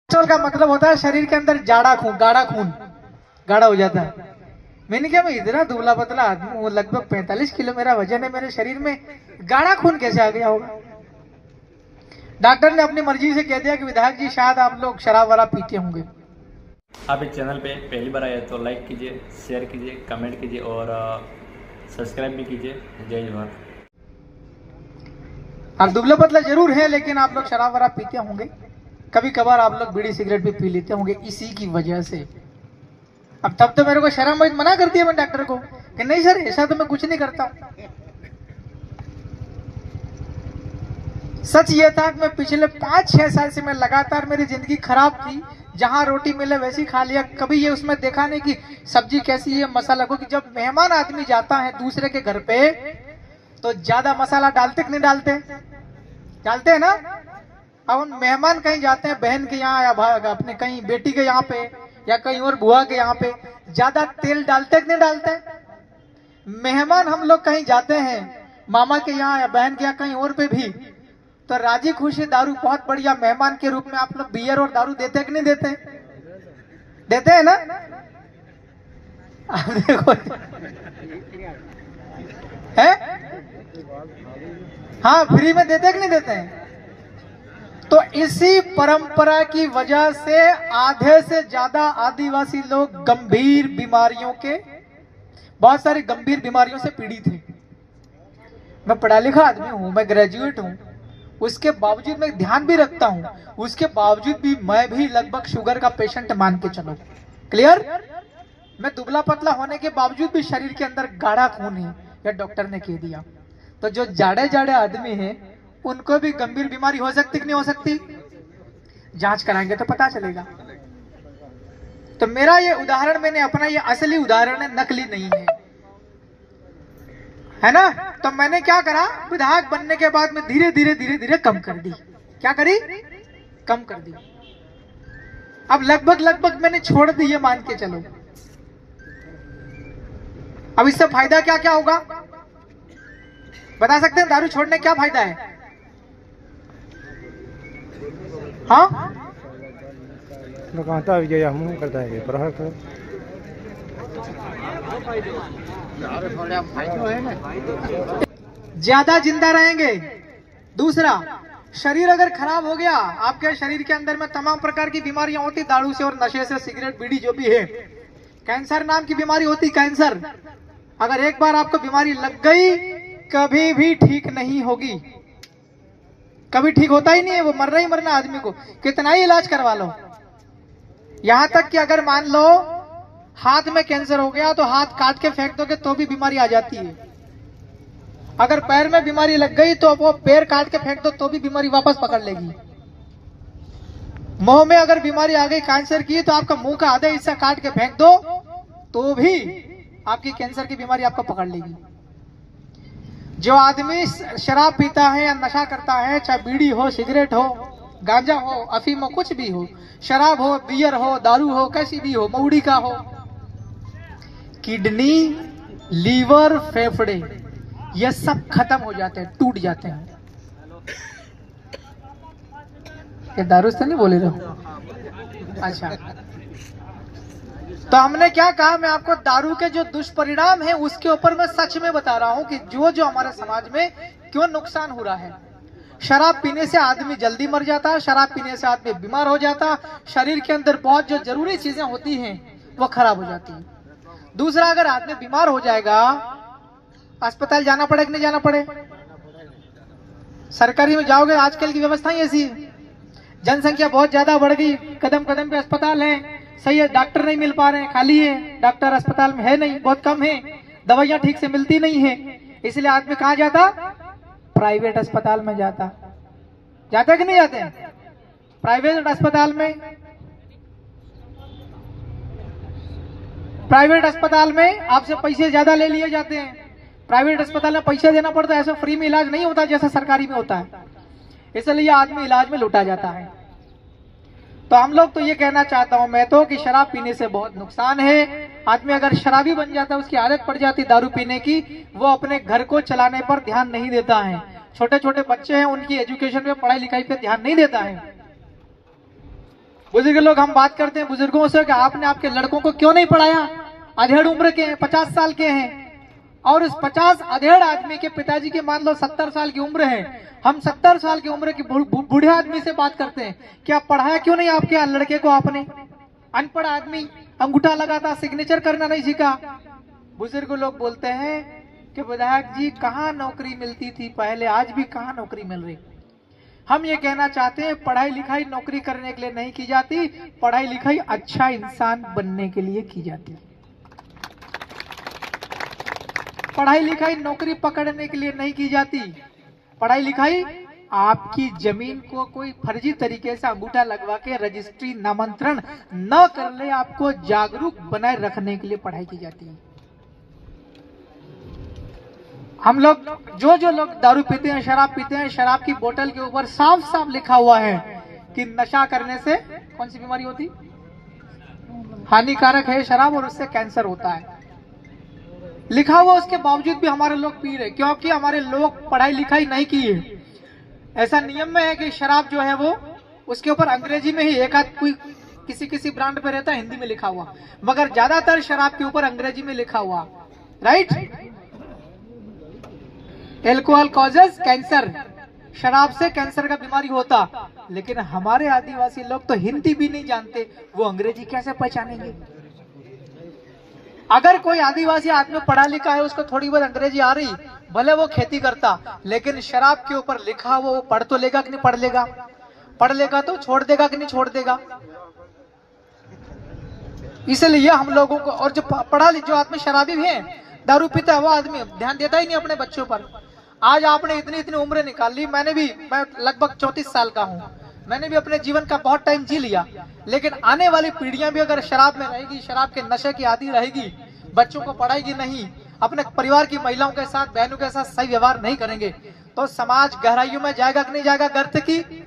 Cholesterol का मतलब होता है शरीर के अंदर जाड़ा खून, गाढ़ा खून गाढ़ा हो जाता है। मैंने क्या, मैं इतना दुबला पतला आदमी हूँ, लगभग 45 किलो मेरा वजन है, मेरे शरीर में गाढ़ा खून कैसे आ गया होगा? डॉक्टर ने अपनी मर्जी से कह दिया कि विधायक जी शायद आप लोग शराब वाला पीते होंगे। आप इस चैनल पे पहली बार आए तो लाइक कीजिए, शेयर कीजिए, कमेंट कीजिए और सब्सक्राइब भी कीजिए। जय जवाहर। आप दुबले पतला जरूर हैं, लेकिन आप लोग शराब वाला पीते होंगे, कभी कभार आप लोग बीड़ी सिगरेट भी पी लेते होंगे इसी की वजह से। अब तब तो मेरे को शर्म मना कर दिया मैं डॉक्टर को कि नहीं सर ऐसा तो मैं कुछ नहीं करता। सच ये था कि मैं पिछले 5-6 साल से मैं लगातार, मेरी जिंदगी खराब थी, जहां रोटी मिले वैसी खा लिया, कभी ये उसमें देखा नहीं कि सब्जी कैसी है, मसाला को। कि जब मेहमान आदमी जाता है दूसरे के घर पे तो ज्यादा मसाला डालते कि नहीं डालते? डालते हैं ना। अब हम मेहमान कहीं जाते हैं बहन के यहाँ या अपने कहीं बेटी के यहाँ पे या कहीं और बुआ के यहाँ पे, ज्यादा तेल डालते कि नहीं डालते? मेहमान हम लोग कहीं जाते हैं मामा के यहाँ या बहन के यहाँ कहीं और पे भी, तो राजी खुशी दारू बहुत बढ़िया मेहमान के रूप में आप लोग बियर और दारू देते कि नहीं देते? देते हैं ना। आप देखो है, हाँ फ्री में देते कि नहीं देते हैं? तो इसी परंपरा की वजह से आधे से ज्यादा आदिवासी लोग गंभीर बीमारियों के, बहुत सारी गंभीर बीमारियों से पीड़ित हैं। मैं पढ़ा लिखा आदमी हूं, मैं ग्रेजुएट हूं, उसके बावजूद मैं ध्यान भी रखता हूं, उसके बावजूद भी मैं भी लगभग शुगर का पेशेंट मान के चलो। क्लियर? मैं दुबला पतला होने के बावजूद भी शरीर के अंदर गाढ़ा खून है, यह डॉक्टर ने कह दिया। तो जो जाड़े जाड़े आदमी हैं उनको भी गंभीर बीमारी हो सकती कि नहीं हो सकती? जांच कराएंगे तो पता चलेगा। तो मेरा ये उदाहरण, मैंने अपना ये असली उदाहरण है, नकली नहीं है ना। तो मैंने क्या करा, विधायक बनने के बाद में धीरे धीरे कम कर दी। क्या करी? कम कर दी। अब लगभग मैंने छोड़ दी, ये मान के चलो। अब इससे फायदा क्या क्या होगा बता सकते हैं? दारू छोड़ने क्या फायदा है? हाँ करता है ज्यादा जिंदा रहेंगे। दूसरा, शरीर अगर खराब हो गया, आपके शरीर के अंदर में तमाम प्रकार की बीमारियां होती, दारू से और नशे से, सिगरेट बीड़ी जो भी है। कैंसर नाम की बीमारी होती, कैंसर। अगर एक बार आपको बीमारी लग गई कभी भी ठीक नहीं होगी, कभी ठीक होता ही नहीं है, वो मरना ही मरना आदमी को, कितना ही इलाज करवा लो। यहां तक कि अगर मान लो हाथ में कैंसर हो गया तो हाथ काट के फेंक दोगे तो भी बीमारी आ जाती है। अगर पैर में बीमारी लग गई तो वो पैर काट के फेंक दो तो भी बीमारी वापस पकड़ लेगी। मुंह में अगर बीमारी आ गई कैंसर की तो आपका मुंह का आधा हिस्सा काट के फेंक दो तो भी आपकी कैंसर की बीमारी आपको पकड़ लेगी। जो आदमी शराब पीता है या नशा करता है, चाहे बीड़ी हो, सिगरेट हो, गांजा हो, अफीम हो, कुछ भी हो, शराब हो, बियर हो, दारू हो, कैसी भी हो, मऊड़ी का हो, किडनी, लीवर, फेफड़े, ये सब खत्म हो जाते हैं, टूट जाते हैं। ये दारू से नहीं बोले रहो? अच्छा, तो हमने क्या कहा, मैं आपको दारू के जो दुष्परिणाम है उसके ऊपर मैं सच में बता रहा हूं कि जो हमारे समाज में क्यों नुकसान हो रहा है। शराब पीने से आदमी जल्दी मर जाता है, शराब पीने से आदमी बीमार हो जाता, शरीर के अंदर बहुत जो जरूरी चीजें होती हैं वो खराब हो जाती है। दूसरा, अगर आदमी बीमार हो जाएगा, अस्पताल जाना पड़े कि नहीं जाना पड़े? सरकारी में जाओगे, आजकल की व्यवस्था ही ऐसी है, जनसंख्या बहुत ज्यादा बढ़ गई, कदम कदम पे अस्पताल है, सही है, डॉक्टर नहीं मिल पा रहे हैं, खाली है डॉक्टर, अस्पताल में है नहीं, बहुत कम है, दवाइयां ठीक से मिलती नहीं है, इसलिए आदमी कहाँ जाता? प्राइवेट अस्पताल में जाता। जाते कि नहीं जाते? प्राइवेट अस्पताल में, प्राइवेट अस्पताल में आपसे पैसे ज्यादा ले लिए जाते हैं। प्राइवेट अस्पताल में पैसे देना पड़ता है, ऐसा फ्री में इलाज नहीं होता जैसा सरकारी में होता है, इसलिए आदमी इलाज में लुटा जाता है। तो हम लोग तो ये कहना चाहता हूं मैं तो कि शराब पीने से बहुत नुकसान है। आदमी अगर शराबी बन जाता है, उसकी आदत पड़ जाती दारू पीने की, वो अपने घर को चलाने पर ध्यान नहीं देता है। छोटे छोटे बच्चे हैं, उनकी एजुकेशन पे, पढ़ाई लिखाई पे ध्यान नहीं देता है। बुजुर्ग लोग हम बात करते हैं बुजुर्गों से कि आपने आपके लड़कों को क्यों नहीं पढ़ाया, अधेड़ उम्र के हैं, 50 साल के हैं, और उस 50 अधेड़ आदमी के पिताजी की मान लो 70 साल की उम्र है। हम 70 साल की उम्र के बूढ़े आदमी से बात करते हैं कि आप पढ़ाया क्यों नहीं आपके लड़के को आपने? अनपढ़ आदमी अंगूठा लगाता, सिग्नेचर करना नहीं सीखा। बुजुर्ग लोग बोलते हैं कि विधायक जी कहाँ नौकरी मिलती थी पहले, आज भी कहाँ नौकरी मिल रही। हम ये कहना चाहते हैं पढ़ाई लिखाई नौकरी करने के लिए नहीं की जाती, पढ़ाई लिखाई अच्छा इंसान बनने के लिए की जाती है। पढ़ाई लिखाई नौकरी पकड़ने के लिए नहीं की जाती। पढ़ाई लिखाई आपकी जमीन को कोई फर्जी तरीके से अंगूठा लगवा के रजिस्ट्री नामांतरण न कर ले, आपको जागरूक बनाए रखने के लिए पढ़ाई की जाती है। हम लोग जो लोग दारू पीते हैं, शराब पीते हैं, शराब की बोतल के ऊपर साफ साफ लिखा हुआ है कि नशा करने से कौन सी बीमारी होती, हानिकारक है शराब और उससे कैंसर होता है, लिखा हुआ। उसके बावजूद भी हमारे लोग पी रहे, क्योंकि हमारे लोग पढ़ाई लिखाई नहीं की है। ऐसा नियम में है कि शराब जो है वो उसके ऊपर अंग्रेजी में ही एक आध कोई किसी ब्रांड पे रहता है हिंदी में लिखा हुआ, मगर ज्यादातर शराब के ऊपर अंग्रेजी में लिखा हुआ, राइट। एल्कोहल कॉजेज कैंसर, शराब से कैंसर का बीमारी होता। लेकिन हमारे आदिवासी लोग तो हिंदी भी नहीं जानते, वो अंग्रेजी कैसे पहचानेंगे? अगर कोई आदिवासी आदमी पढ़ा लिखा है, उसको थोड़ी बहुत अंग्रेजी आ रही, भले वो खेती करता, लेकिन शराब के ऊपर लिखा हुआ वो पढ़ तो लेगा कि नहीं पढ़ लेगा? पढ़ लेगा तो छोड़ देगा कि नहीं छोड़ देगा? इसलिए हम लोगों को, और जो पढ़ा जो आदमी शराबी भी है, दारू पीता है, वो आदमी ध्यान देता ही नहीं अपने बच्चों पर। आज आपने इतनी उम्र निकाल ली, मैं लगभग 34 साल का हूँ, मैंने भी अपने जीवन का बहुत टाइम जी लिया, लेकिन आने वाली पीढ़ियां भी अगर शराब में रहेगी, शराब के नशे की आदी रहेगी, बच्चों को पढ़ाएगी नहीं, अपने परिवार की महिलाओं के साथ, बहनों के साथ सही व्यवहार नहीं करेंगे, तो समाज गहराइयों में जाएगा कि नहीं जाएगा? गर्त की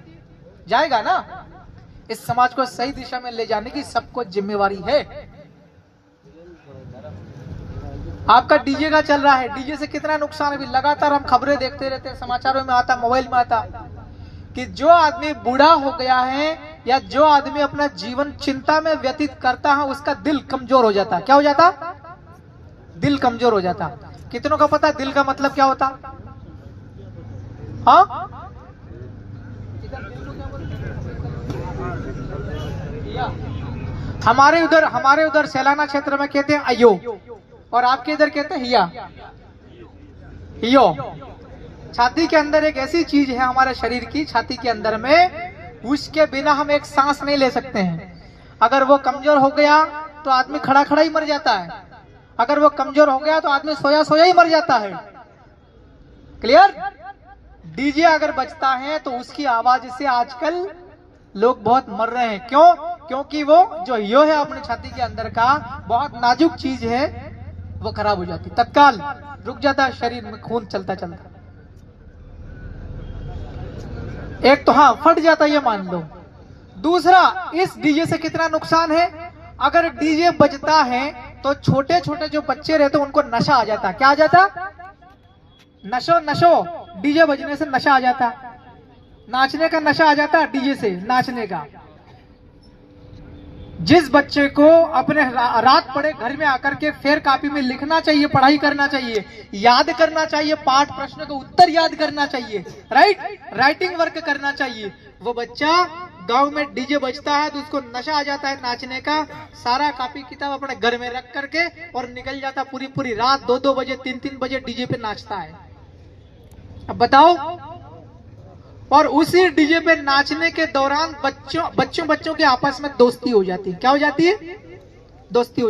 जाएगा ना। इस समाज को सही दिशा में ले जाने की सबको जिम्मेवारी है। आपका डीजे का चल रहा है, डीजे से कितना नुकसान है। अभी लगातार हम खबरें देखते रहते हैं, समाचारों में आता, मोबाइल में आता, कि जो आदमी बूढ़ा हो गया है या जो आदमी अपना जीवन चिंता में व्यतीत करता है, उसका दिल कमजोर हो जाता। क्या हो जाता? दिल कमजोर हो जाता। कितनों का पता है दिल का मतलब क्या होता? हाँ, हमारे उधर सैलाना क्षेत्र में कहते हैं अयो, और आपके इधर कहते हैं हिया, हियो। छाती के अंदर एक ऐसी चीज है हमारे शरीर की, छाती के अंदर में, उसके बिना हम एक सांस नहीं ले सकते हैं। अगर वो कमजोर हो गया तो आदमी खड़ा खड़ा ही मर जाता है, अगर वो कमजोर हो गया तो आदमी सोया सोया ही मर जाता है। क्लियर? डीजे अगर बजता है तो उसकी आवाज से आजकल लोग बहुत मर रहे हैं। क्यों? क्योंकि वो जो यो है अपने छाती के अंदर का, बहुत नाजुक चीज है, वो खराब हो जाती, तत्काल रुक जाता है शरीर में खून चलता चलता। एक तो हाँ फट जाता, ये मान लो। दूसरा, इस डीजे से कितना नुकसान है, अगर डीजे बजता है तो छोटे छोटे जो बच्चे रहते हैं उनको नशा आ जाता। क्या आ जाता? नशो। डीजे बजने से नशा आ जाता, नाचने का नशा आ जाता, डीजे से नाचने का। जिस बच्चे को अपने रात पड़े घर में आकर के फेर कापी में लिखना चाहिए, पढ़ाई करना चाहिए, याद करना चाहिए, पाठ प्रश्न का उत्तर याद करना चाहिए, राइट, राइटिंग वर्क करना चाहिए, वो बच्चा गांव में डीजे बजता है तो उसको नशा आ जाता है नाचने का, सारा कॉपी किताब अपने घर में रख करके और निकल जाता, पूरी रात 2-2 बजे 3-3 बजे डीजे पे नाचता है। अब बताओ, और उसी डीजे पे नाचने के दौरान बच्चों के आपस में दोस्ती हो जाती है। क्या हो जाती है? दोस्ती हो